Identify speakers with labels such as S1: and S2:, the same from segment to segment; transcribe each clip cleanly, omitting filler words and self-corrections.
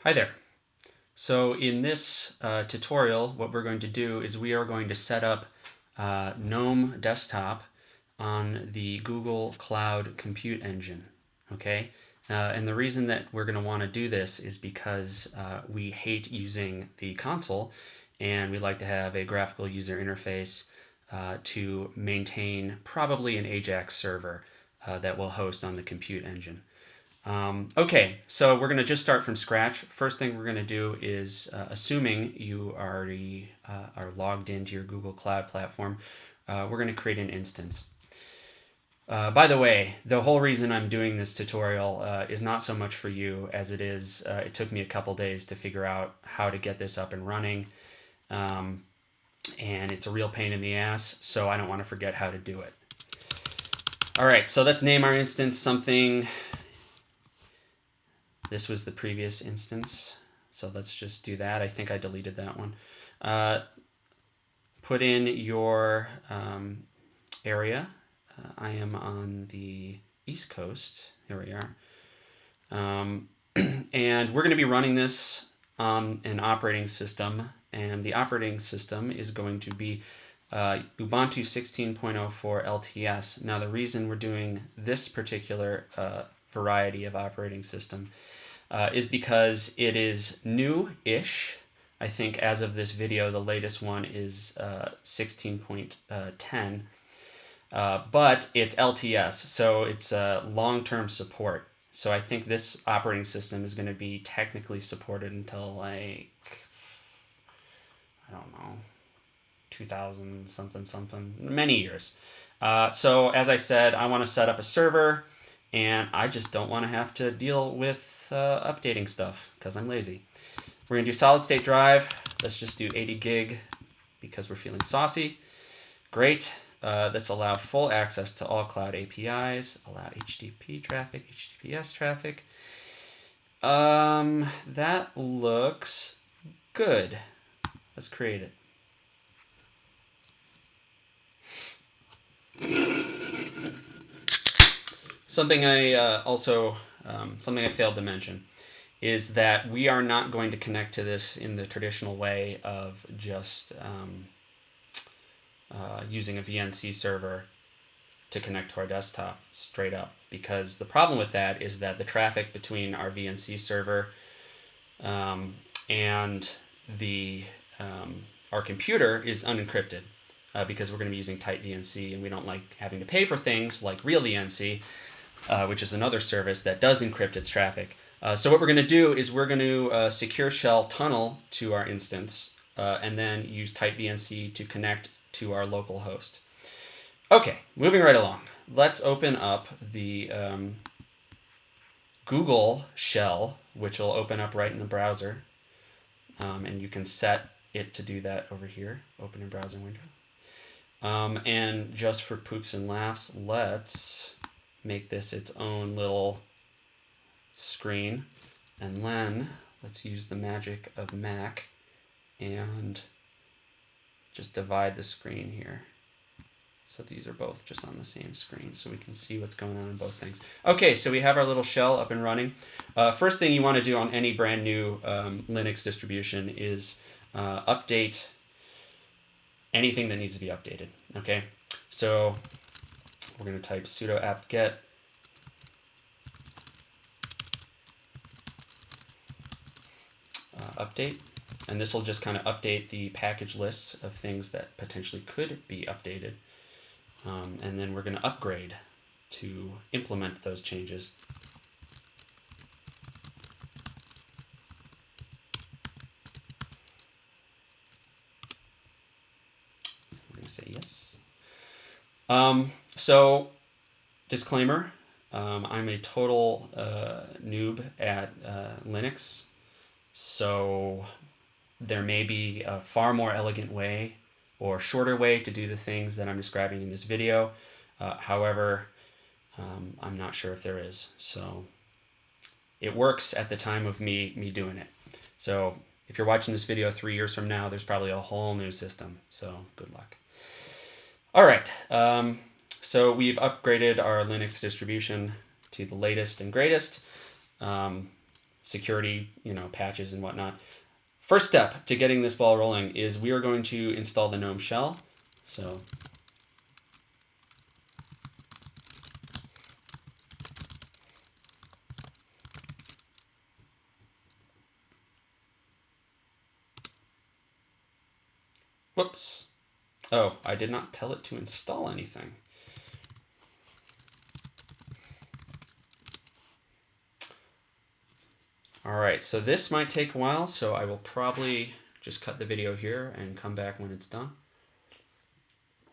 S1: Hi there. So in this tutorial, what we're going to do is we are going to set up GNOME Desktop on the Google Cloud Compute Engine. Okay, and the reason that we're going to want to do this is because we hate using the console, and we like to have a graphical user interface to maintain probably an AJAX server that will host on the compute engine. Okay, so we're going to just start from scratch. First thing we're going to do is, assuming you already are logged into your Google Cloud platform, we're going to create an instance. By the way, the whole reason I'm doing this tutorial is not so much for you as it is, it took me a couple days to figure out how to get this up and running. And it's a real pain in the ass, so I don't want to forget how to do it. All right, so let's name our instance something. This was the previous instance, so let's just do that. I think I deleted that one. Put in your area. I am on the East Coast. Here we are. And we're going to be running this on an operating system, and the operating system is going to be Ubuntu 16.04 LTS. Now, the reason we're doing this particular variety of operating system is because it is new-ish. I think as of this video, the latest one is 16.10, but it's LTS, so it's long-term support. So I think this operating system is going to be technically supported until, like, I don't know, 2000 something, many years. So as I said, I want to set up a server, and I just don't want to have to deal with updating stuff because I'm lazy. We're going to do solid state drive. Let's just do 80 gig because we're feeling saucy. Great. Let's allow full access to all cloud APIs. Allow HTTP traffic, HTTPS traffic. That looks good. Let's create it. Something I something I failed to mention is that we are not going to connect to this in the traditional way of just using a VNC server to connect to our desktop straight up, because the problem with that is that the traffic between our VNC server and the our computer is unencrypted because we're going to be using tight VNC, and we don't like having to pay for things like real VNC, which is another service that does encrypt its traffic. So what we're going to do is we're going to secure shell tunnel to our instance and then use tight VNC to connect to our local host. Okay, moving right along. Let's open up the Google shell, which will open up right in the browser. And you can set it to do that over here, open in browser window. And just for poops and laughs, let's make this its own little screen, and then let's use the magic of Mac and just divide the screen here so these are both just on the same screen so we can see what's going on in both things. Okay, so we have our little shell up and running. First thing you want to do on any brand new Linux distribution is update anything that needs to be updated. Okay, so we're going to type sudo apt-get update, and this will just kind of update the package lists of things that potentially could be updated, and then we're going to upgrade to implement those changes. I'm going to say yes. So disclaimer, I'm a total noob at Linux. So there may be a far more elegant way or shorter way to do the things that I'm describing in this video. However, I'm not sure if there is. So it works at the time of me doing it. So if you're watching this video 3 years from now, there's probably a whole new system. So good luck. All right. So we've upgraded our Linux distribution to the latest and greatest. security, patches and whatnot. First step to getting this ball rolling is we are going to install the Gnome-Shell. So whoops. Oh, I did not tell it to install anything. All right, so this might take a while, so I will probably just cut the video here and come back when it's done.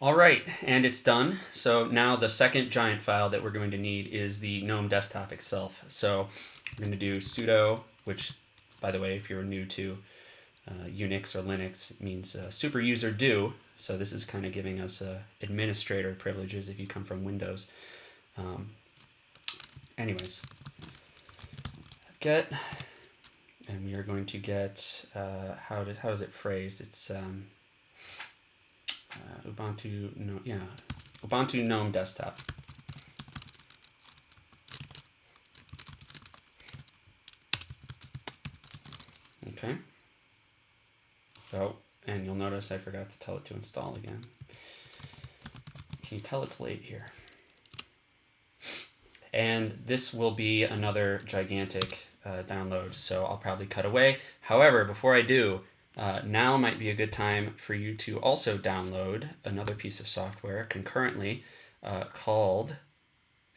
S1: All right, and it's done. So now the second giant file that we're going to need is the GNOME desktop itself. So we're going to do sudo, which, by the way, if you're new to Unix or Linux, it means super user do. So this is kind of giving us administrator privileges if you come from Windows. Anyways, get, and we are going to get, how is it phrased? It's ubuntu-gnome-desktop. Okay. Oh, and you'll notice I forgot to tell it to install again. Can you tell it's late here? And this will be another gigantic download, so I'll probably cut away. However, before I do, now might be a good time for you to also download another piece of software concurrently called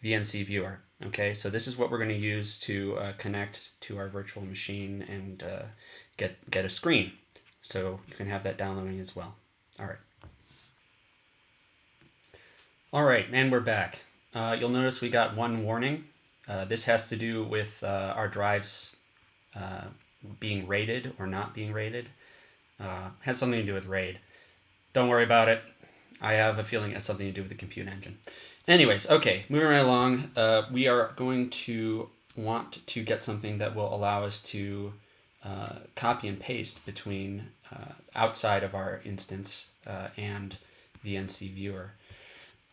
S1: VNC Viewer. Okay, so this is what we're going to use to connect to our virtual machine and get a screen. So you can have that downloading as well. All right, and we're back. You'll notice we got one warning. This has to do with our drives being rated or not being rated. Has something to do with RAID. Don't worry about it. I have a feeling it has something to do with the compute engine. Anyways, okay, moving right along, we are going to want to get something that will allow us to copy and paste between outside of our instance and VNC Viewer.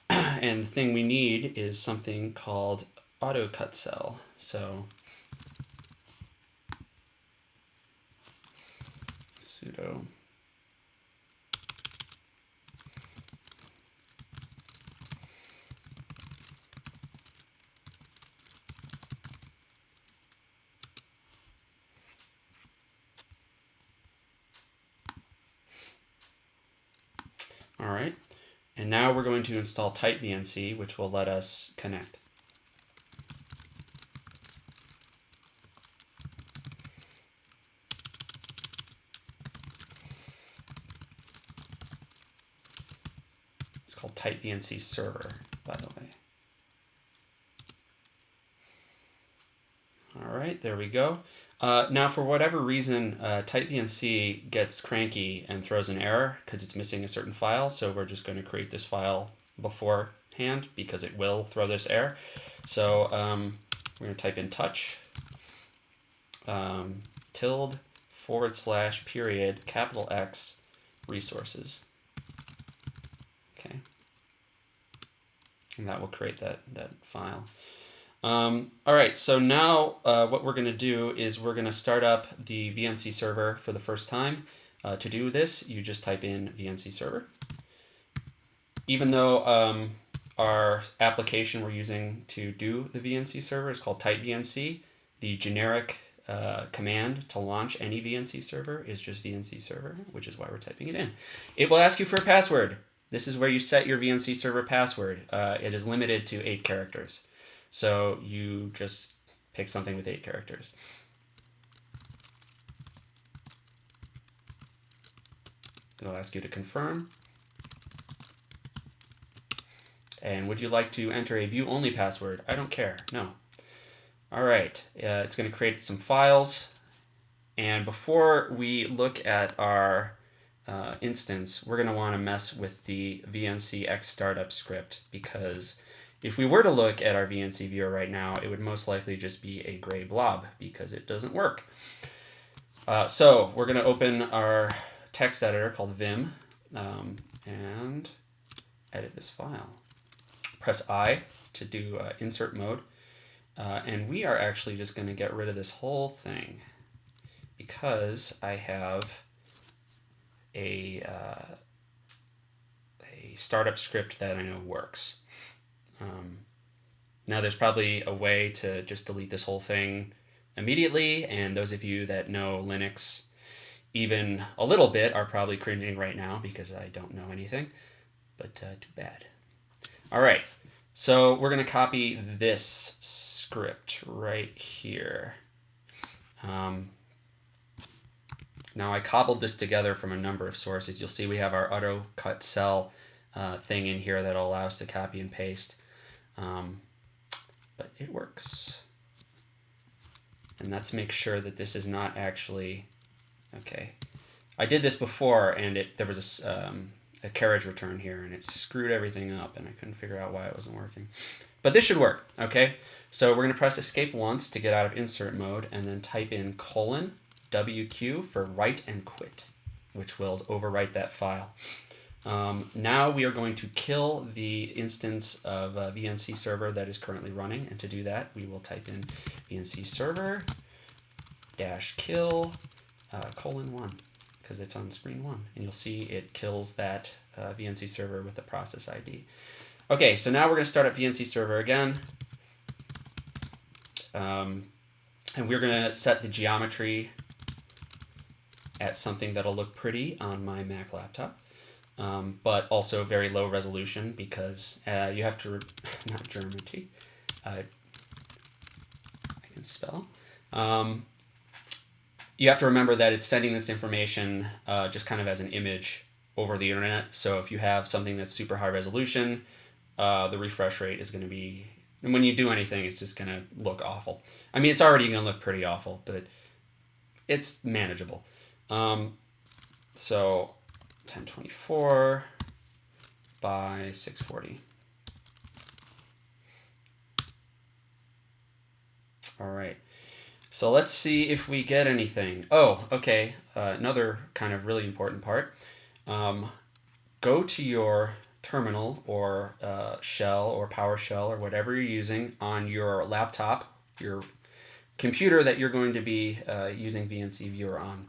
S1: And the thing we need is something called autocutsel. So sudo All right, and now we're going to install type VNC, which will let us connect. It's called type VNC server, by the way. All right, there we go. Now, for whatever reason, type VNC gets cranky and throws an error because it's missing a certain file. So we're just going to create this file beforehand because it will throw this error. So we're going to type in touch tilde / capital X resources. Okay, and that will create that file. All right, so now what we're going to do is we're going to start up the VNC server for the first time. To do this, you just type in VNC server. Even though our application we're using to do the VNC server is called type VNC, the generic command to launch any VNC server is just VNC server, which is why we're typing it in. It will ask you for a password. This is where you set your VNC server password. It is limited to 8 characters. So you just pick something with 8 characters. It'll ask you to confirm. And would you like to enter a view-only password? I don't care. No. All right. It's going to create some files. And before we look at our instance, we're going to want to mess with the VNCX startup script, because if we were to look at our VNC viewer right now, it would most likely just be a gray blob because it doesn't work. So we're going to open our text editor called Vim and edit this file. Press I to do insert mode. And we are actually just going to get rid of this whole thing because I have a startup script that I know works. Now there's probably a way to just delete this whole thing immediately, and those of you that know Linux even a little bit are probably cringing right now because I don't know anything, but too bad. All right, so we're going to copy this script right here. Now I cobbled this together from a number of sources. You'll see we have our autocutsel thing in here that'll allow us to copy and paste. But it works. And let's make sure that this is not actually, okay. I did this before and there was a carriage return here and it screwed everything up and I couldn't figure out why it wasn't working. But this should work, okay? So we're gonna press escape once to get out of insert mode and then type in :WQ for write and quit, which will overwrite that file. Now we are going to kill the instance of VNC server that is currently running, and to do that we will type in VNC server -kill :1 because it's on screen 1, and you'll see it kills that VNC server with the process ID. Okay, so now we're going to start up VNC server again, and we're going to set the geometry at something that'll look pretty on my Mac laptop. But also very low resolution because you have to, not geometry, I can spell. You have to remember that it's sending this information just kind of as an image over the internet. So if you have something that's super high resolution, the refresh rate is going to be, and when you do anything, it's just going to look awful. I mean, it's already going to look pretty awful, but it's manageable. So 1024 by 640. All right. So let's see if we get anything. Oh, okay. Another kind of really important part. Go to your terminal or shell or PowerShell or whatever you're using on your laptop, your computer that you're going to be using VNC Viewer on.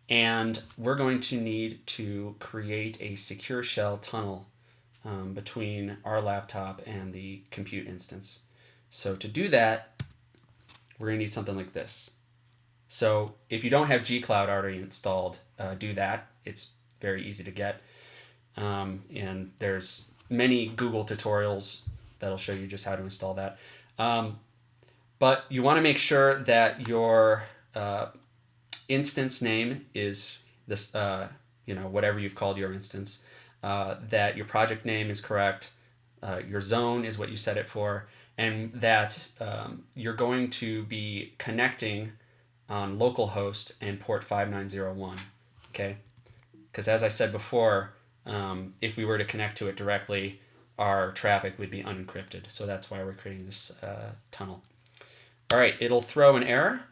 S1: And we're going to need to create a secure shell tunnel between our laptop and the compute instance. So to do that, we're going to need something like this. So if you don't have Gcloud already installed, do that. It's very easy to get. And there's many Google tutorials that'll show you just how to install that. But you want to make sure that your instance name is this, whatever you've called your instance, that your project name is correct, your zone is what you set it for, and that you're going to be connecting on localhost and port 5901, okay? Because as I said before, if we were to connect to it directly, our traffic would be unencrypted. So that's why we're creating this tunnel. All right, it'll throw an error,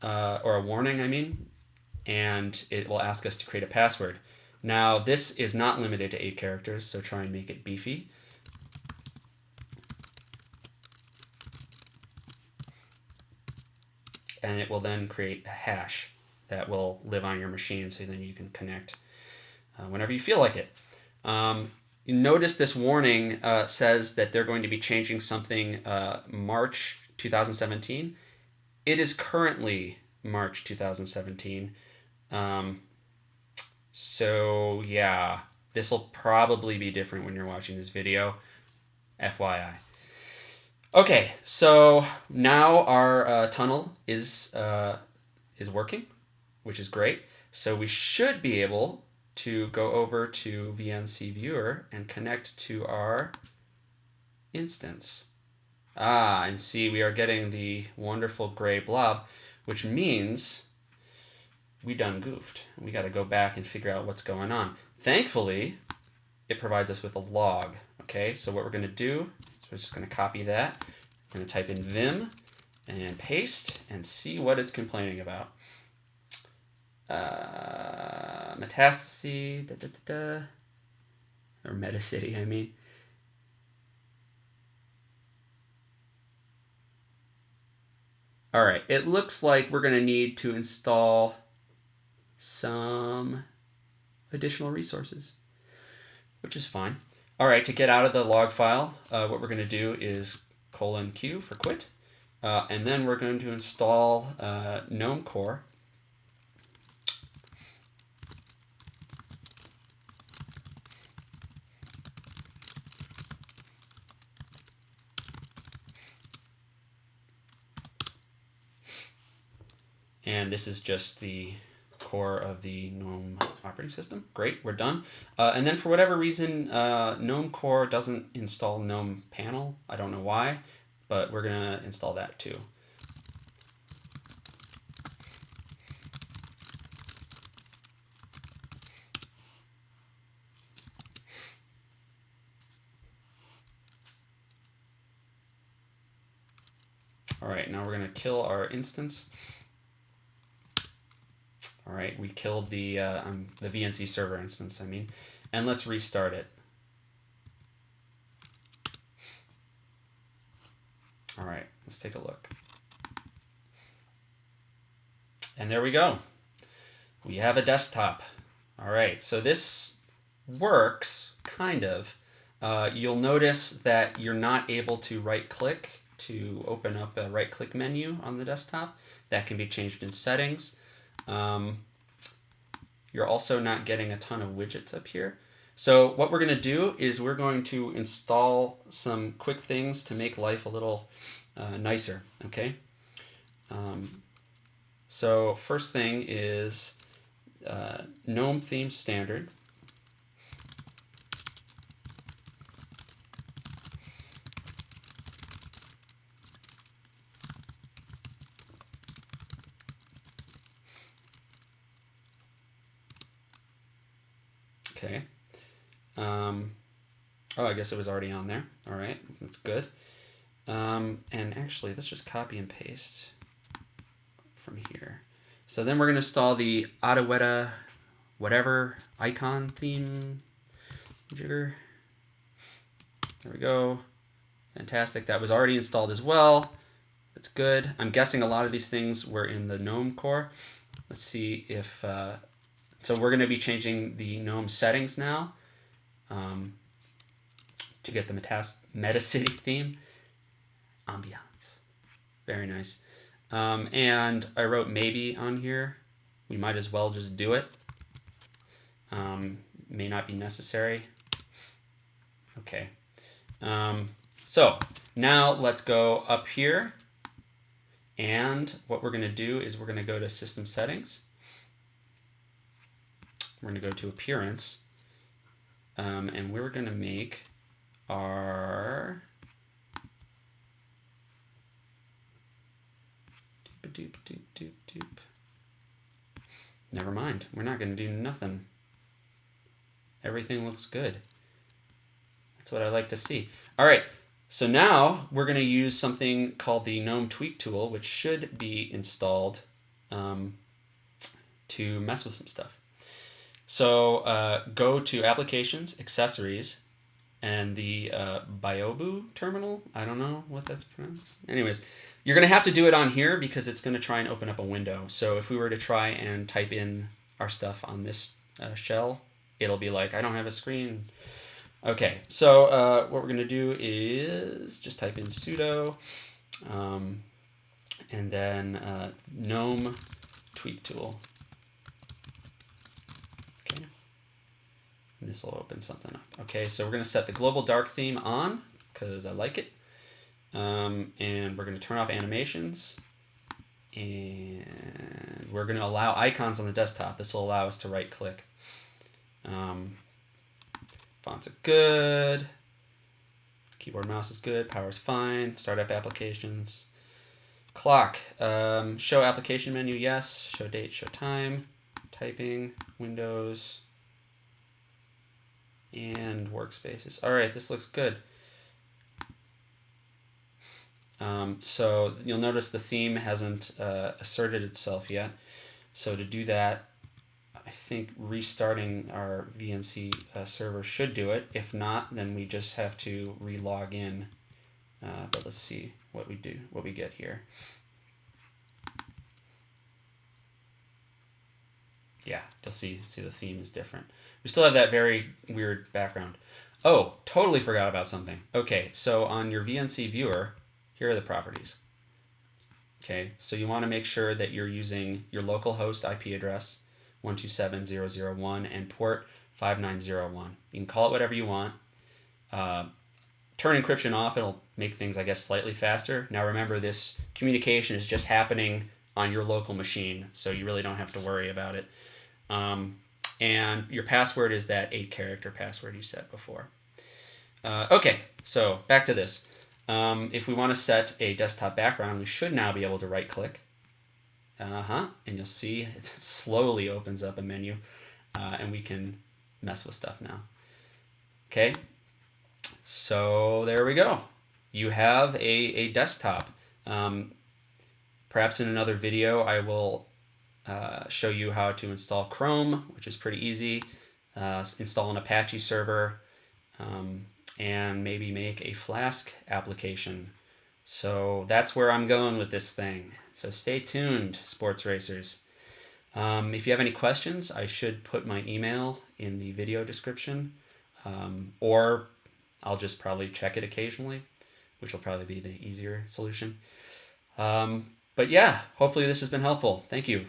S1: or a warning, I mean, and it will ask us to create a password. Now, this is not limited to 8 characters, so try and make it beefy. And it will then create a hash that will live on your machine, so then you can connect whenever you feel like it. You notice this warning says that they're going to be changing something March 2017. It is currently March 2017. So yeah, this will probably be different when you're watching this video, FYI. Okay, so now our tunnel is working, which is great. So we should be able to go over to VNC Viewer and connect to our instance. And see, we are getting the wonderful gray blob, which means we done goofed. We got to go back and figure out what's going on. Thankfully, it provides us with a log. Okay, so what we're going to do is we're just going to copy that. We're going to type in vim and paste and see what it's complaining about. Metacity, or metacity, I mean. All right, it looks like we're going to need to install some additional resources, which is fine. All right, to get out of the log file, what we're going to do is :Q for quit, and then we're going to install Gnome-Core. And this is just the core of the GNOME operating system. Great, we're done. And then for whatever reason, Gnome-Core doesn't install Gnome-Panel. I don't know why, but we're going to install that too. All right, now we're going to kill our instance. All right, we killed the VNC server instance, and let's restart it. All right, let's take a look. And there we go. We have a desktop. All right, so this works, kind of. You'll notice that you're not able to right-click to open up a right-click menu on the desktop. That can be changed in settings. You're also not getting a ton of widgets up here. So what we're going to do is we're going to install some quick things to make life a little nicer, okay? So first thing is Gnome-Themes-standard. Okay. Oh, I guess it was already on there. All right, that's good. And actually, let's just copy and paste from here. So then we're going to install the adwaita-icon-theme jigger. There we go. Fantastic. That was already installed as well. That's good. I'm guessing a lot of these things were in the Gnome-Core. Let's see if... so we're going to be changing the GNOME settings now to get the MetaCity theme. Ambiance. Very nice. And I wrote maybe on here. We might as well just do it. May not be necessary. Okay. So now let's go up here. And what we're going to do is we're going to go to System Settings. We're going to go to Appearance. And we're going to make our... Never mind. We're not going to do nothing. Everything looks good. That's what I like to see. All right. So now we're going to use something called the Gnome Tweak Tool, which should be installed to mess with some stuff. So go to Applications, Accessories, and the Biobu terminal. I don't know what that's pronounced. Anyways, you're going to have to do it on here because it's going to try and open up a window. So if we were to try and type in our stuff on this shell, it'll be like, I don't have a screen. Okay, so what we're going to do is just type in sudo and then Gnome Tweak Tool. Okay, and this will open something up. Okay, so we're going to set the global dark theme on because I like it. And we're going to turn off animations. And we're going to allow icons on the desktop. This will allow us to right click. Fonts are good. Keyboard mouse is good. Power is fine. Startup applications. Clock. Show application menu, yes. Show date, show time. Typing, Windows, and workspaces. All right, this looks good. So you'll notice the theme hasn't asserted itself yet. So to do that, I think restarting our VNC server should do it. If not, then we just have to re-log in. But let's see what we do, what we get here. Yeah, you'll see the theme is different. We still have that very weird background. Oh, totally forgot about something. Okay, so on your VNC viewer, here are the properties. Okay, so you want to make sure that you're using your local host IP address, 127.0.0.1, and port 5901. You can call it whatever you want. Turn encryption off, it'll make things, I guess, slightly faster. Now remember, this communication is just happening on your local machine, so you really don't have to worry about it. And your password is that 8-character password you set before. Okay, so back to this. If we want to set a desktop background, we should now be able to right-click. And you'll see it slowly opens up a menu, and we can mess with stuff now. Okay, so there we go. You have a desktop. Perhaps in another video I will show you how to install Chrome, which is pretty easy, install an Apache server, and maybe make a Flask application. So that's where I'm going with this thing. So stay tuned, sports racers. If you have any questions, I should put my email in the video description, or I'll just probably check it occasionally, which will probably be the easier solution. But yeah, hopefully this has been helpful. Thank you.